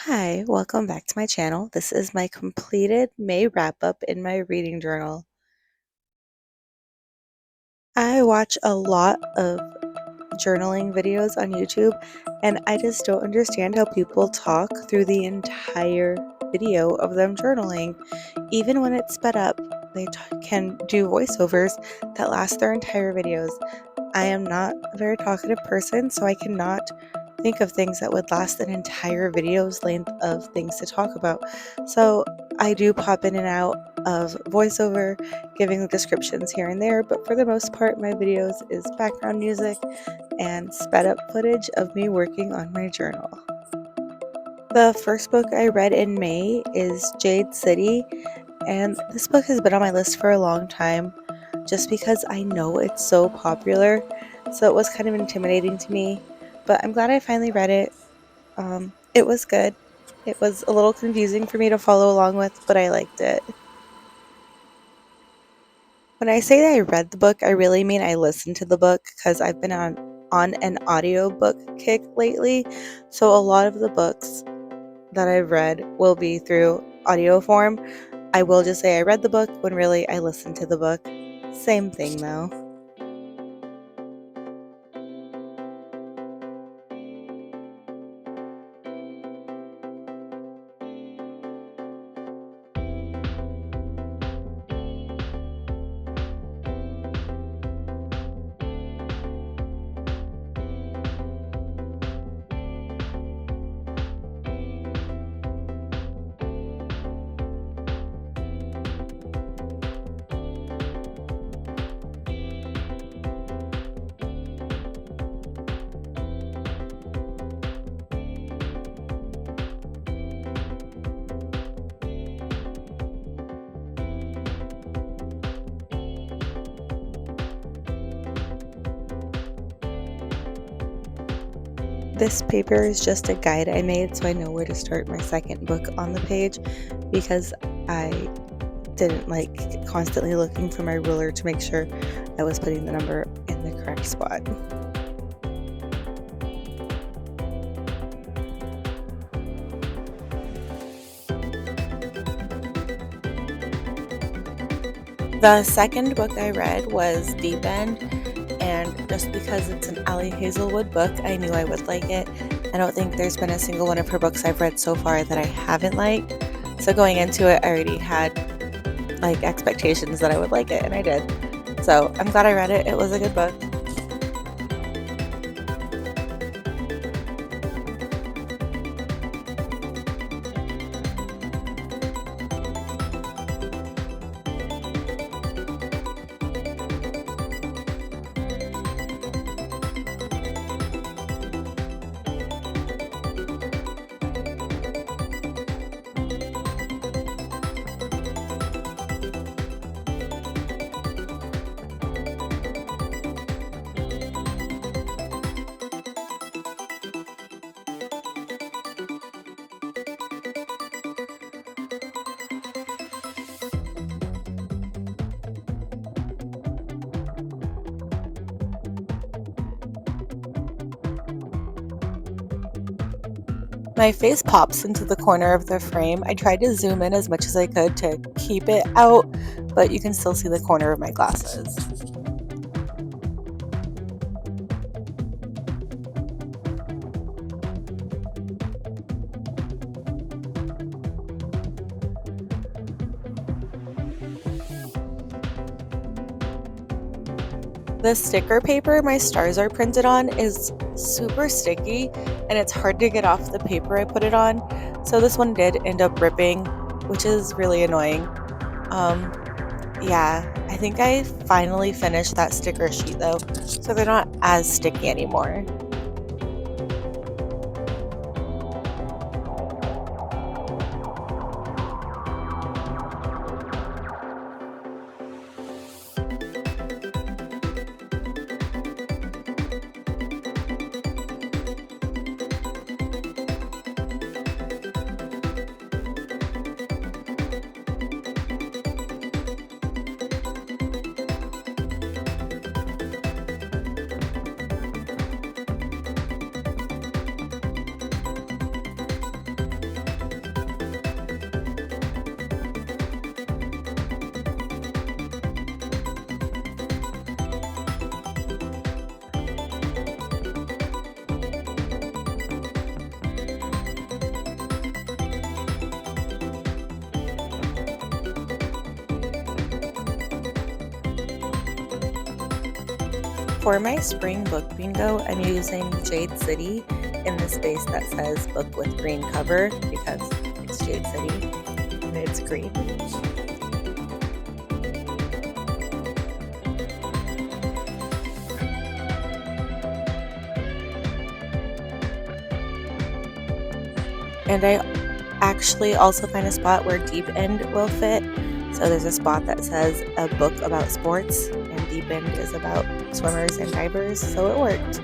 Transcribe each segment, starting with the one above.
Hi, welcome back to my channel. This is my completed May wrap up in my reading journal. I watch a lot of journaling videos on YouTube, and I just don't understand how people talk through the entire video of them journaling. Even when it's sped up, they can do voiceovers that last their entire videos. I am not a very talkative person, so I cannot think of things that would last an entire video's length of things to talk about. So I do pop in and out of voiceover, giving the descriptions here and there, but for the most part, my videos is background music and sped up footage of me working on my journal. The first book I read in May is Jade City, and this book has been on my list for a long time just because I know it's so popular, so it was kind of intimidating to me, but I'm glad I finally read it. It was good. It was a little confusing for me to follow along with, but I liked it. When I say that I read the book, I really mean I listened to the book because I've been on an audiobook kick lately. So a lot of the books that I've read will be through audio form. I will just say I read the book when really I listened to the book. Same thing though. This paper is just a guide I made so I know where to start my second book on the page because I didn't like constantly looking for my ruler to make sure I was putting the number in the correct spot. The second book I read was Deep End, and just because it's an Ali Hazelwood book, I knew I would like it. I don't think there's been a single one of her books I've read so far that I haven't liked. So going into it, I already had like expectations that I would like it, and I did. So I'm glad I read it. It was a good book. My face pops into the corner of the frame. I tried to zoom in as much as I could to keep it out, but you can still see the corner of my glasses. The sticker paper my stars are printed on is super sticky and it's hard to get off the paper I put it on. So this one did end up ripping, which is really annoying. Um, yeah, I think I finally finished that sticker sheet though, so they're not as sticky anymore. For my spring book bingo, I'm using Jade City in the space that says book with green cover because it's Jade City and it's green. And I actually also find a spot where Deep End will fit. So there's a spot that says a book about sports, and Deep End is about swimmers and divers, so it worked.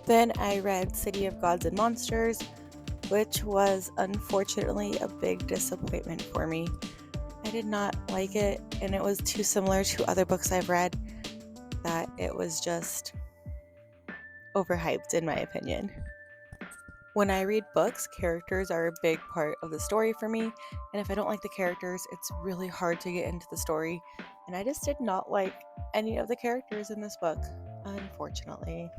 Then I read City of Gods and Monsters, which was unfortunately a big disappointment for me. I did not like it, and it was too similar to other books I've read that it was just overhyped, in my opinion. When I read books, characters are a big part of the story for me, and if I don't like the characters, it's really hard to get into the story, and I just did not like any of the characters in this book, unfortunately.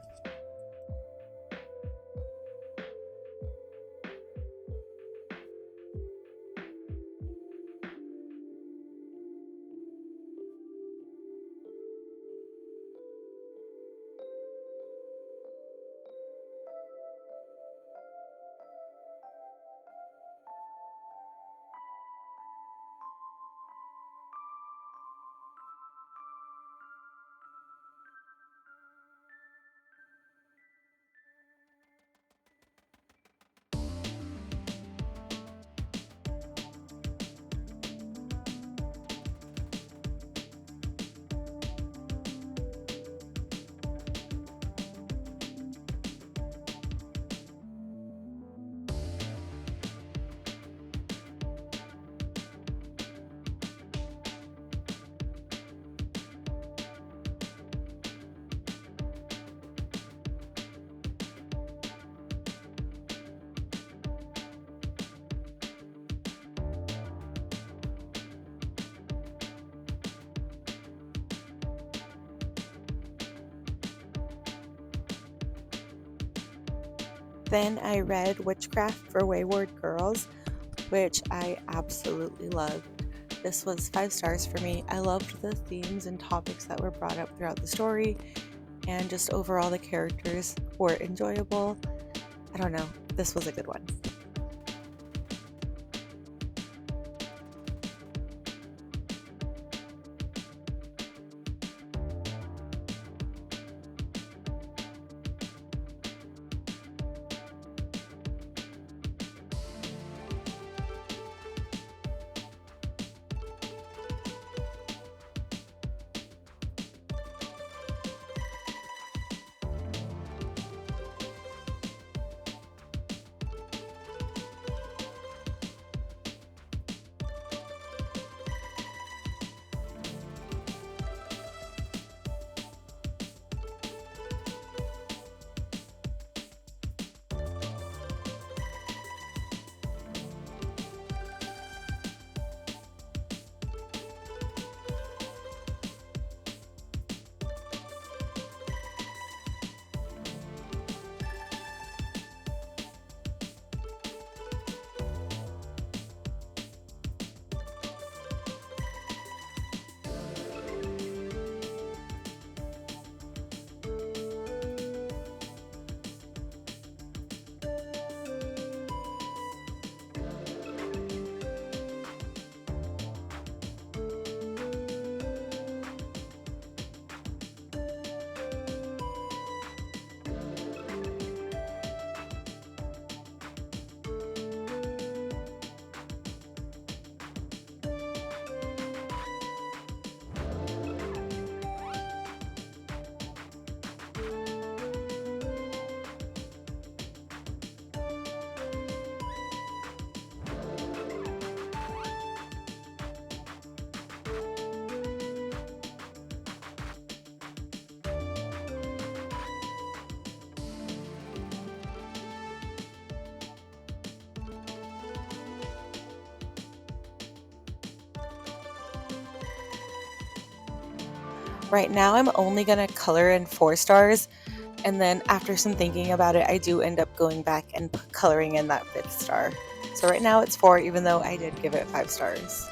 Then I read Witchcraft for Wayward Girls, which I absolutely loved. This was 5 stars for me. I loved the themes and topics that were brought up throughout the story, and just overall the characters were enjoyable. I don't know, this was a good one. Right now I'm only going to color in 4 stars, and then after some thinking about it, I do end up going back and coloring in that 5th star. So right now it's 4, even though I did give it 5 stars.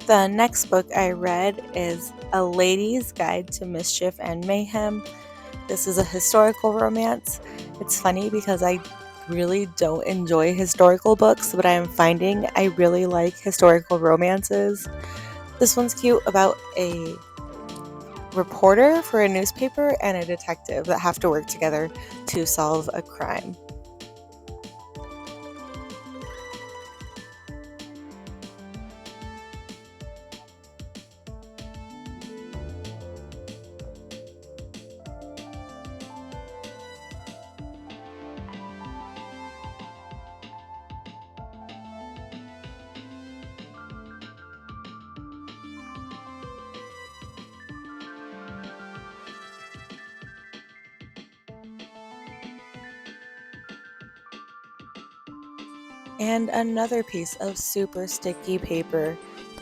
The next book I read is A Lady's Guide to Mischief and Mayhem. This is a historical romance. It's funny because I really don't enjoy historical books, but I am finding I really like historical romances. This one's cute about a reporter for a newspaper and a detective that have to work together to solve a crime. And another piece of super sticky paper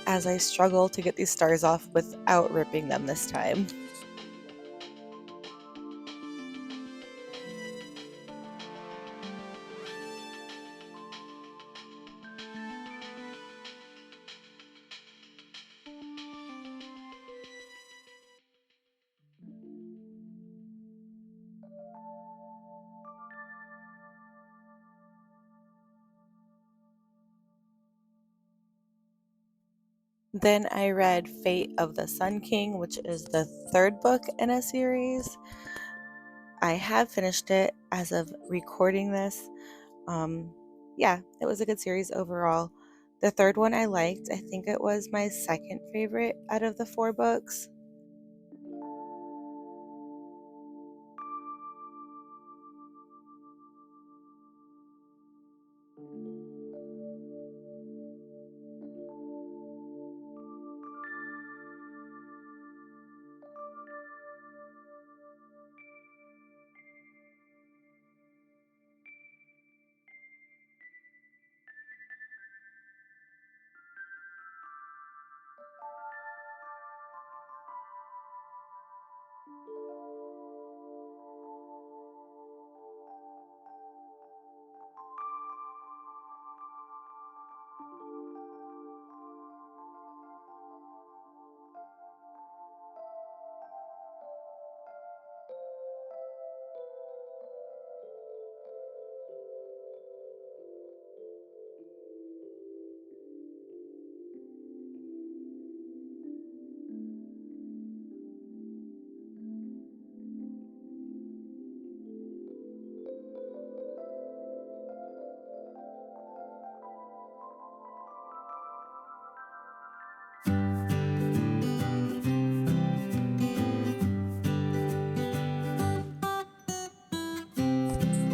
as I struggle to get these stars off without ripping them this time. Then I read Fate of the Sun King, which is the third book in a series. I have finished it as of recording this. Yeah, it was a good series overall. The third one I liked. I think it was my second favorite out of the 4 books.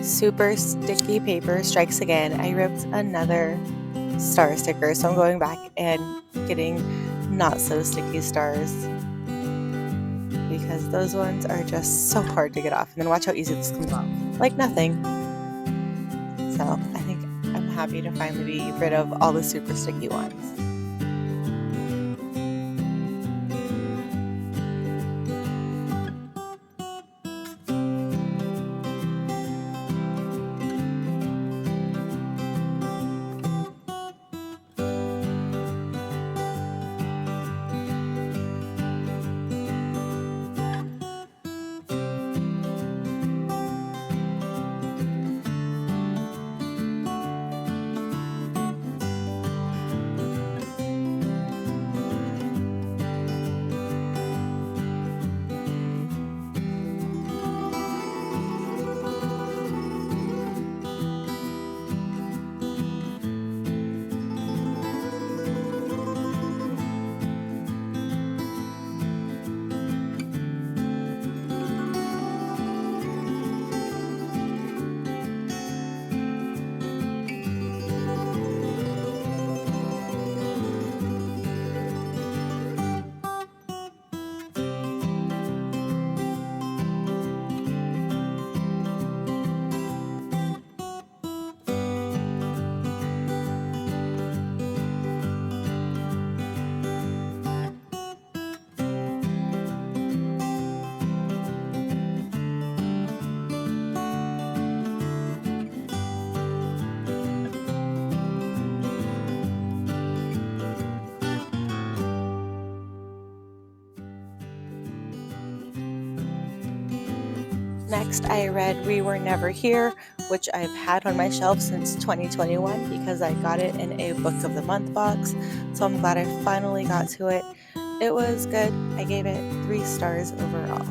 Super sticky paper strikes again. I ripped another star sticker, so I'm going back and getting not so sticky stars because those ones are just so hard to get off. And then watch how easy this comes off. Like nothing. So I think I'm happy to finally be rid of all the super sticky ones. Next, I read We Were Never Here, which I've had on my shelf since 2021 because I got it in a Book of the Month box. So I'm glad I finally got to it. It was good. I gave it 3 stars overall.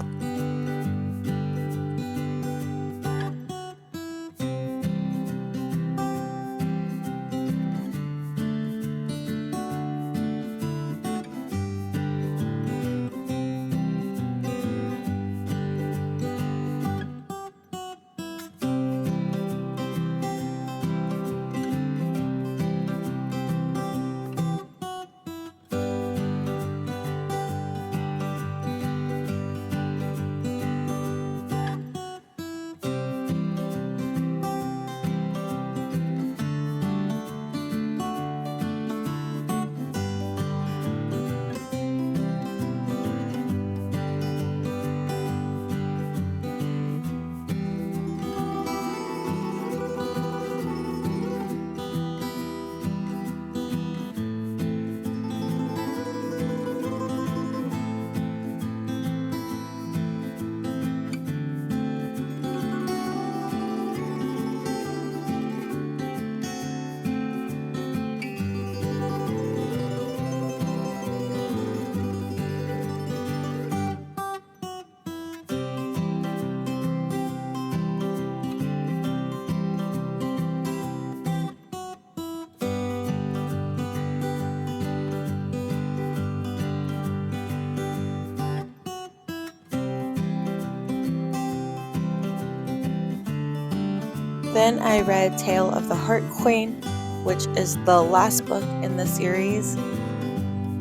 Then I read Tale of the Heart Queen, which is the last book in the series.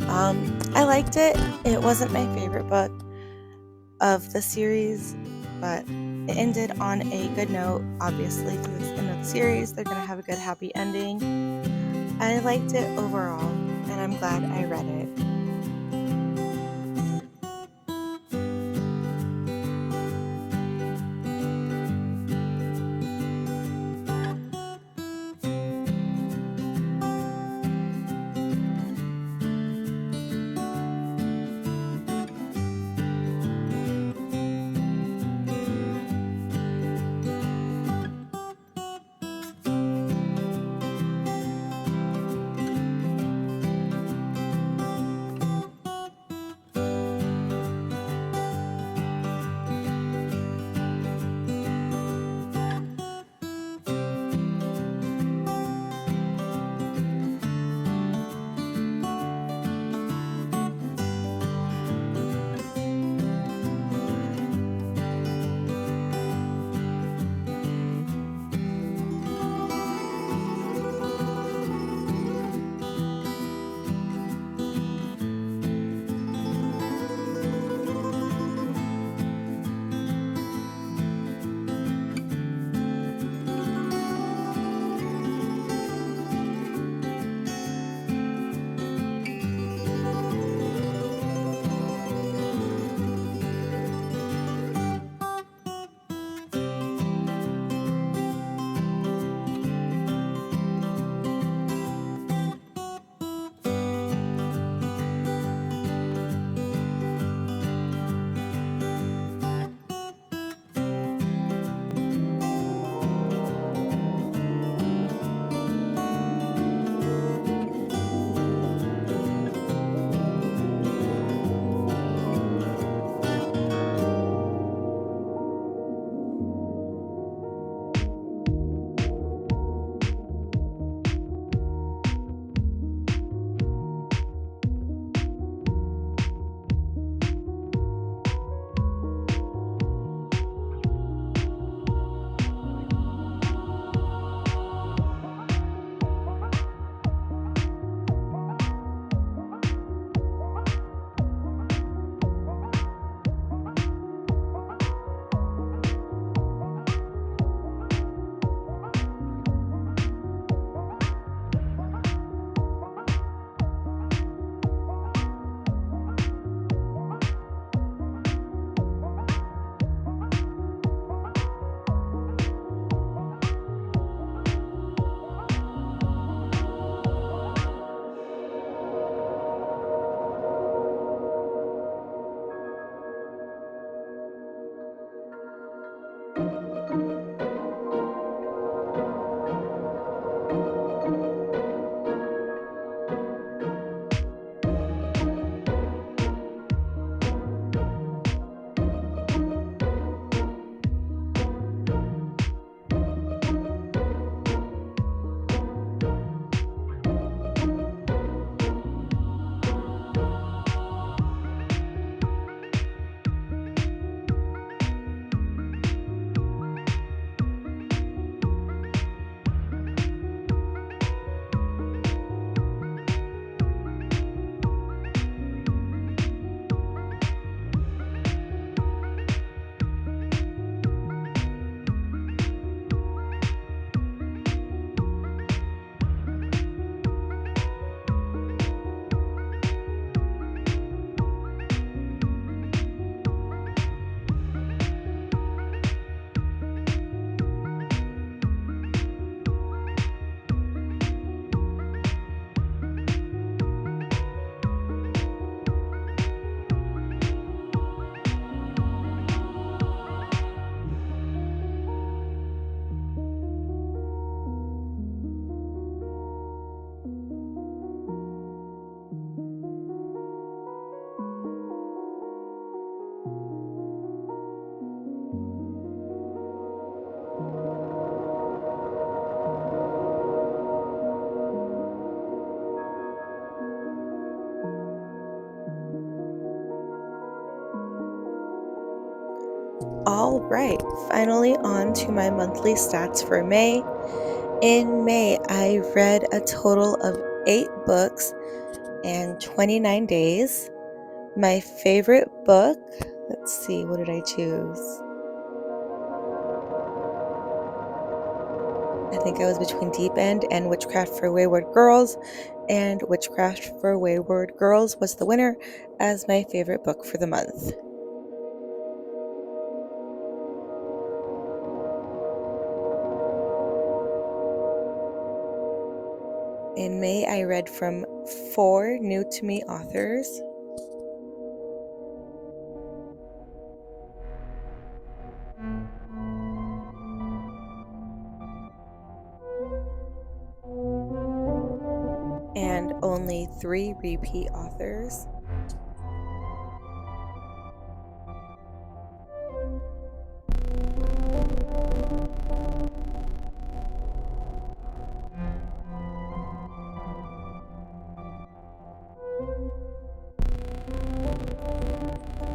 I liked it. It wasn't my favorite book of the series, but it ended on a good note. Obviously, to this end of the series, they're going to have a good, happy ending. I liked it overall, and I'm glad I read it. All right, finally on to my monthly stats for May. In May, I read a total of 8 books and 29 days. My favorite book, let's see, what did I choose? I think I was between Deep End and Witchcraft for Wayward Girls, and Witchcraft for Wayward Girls was the winner as my favorite book for the month. In May, I read from 4 new to me authors. And only 3 repeat authors.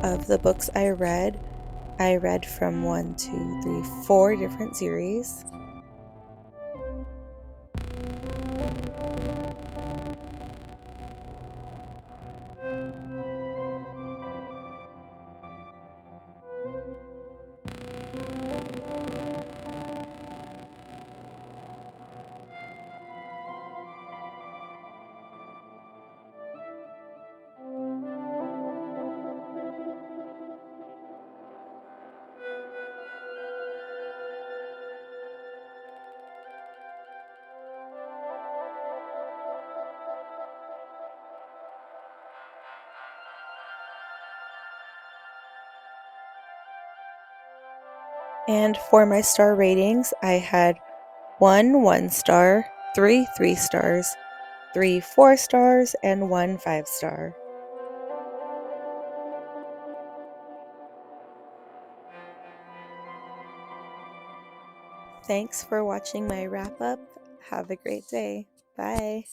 Of the books I read from 1, 2, 3, 4 different series. And for my star ratings, I had 1 1-star, 3 3-stars, 3 4-stars, and 1 5-star. Thanks for watching my wrap up. Have a great day. Bye.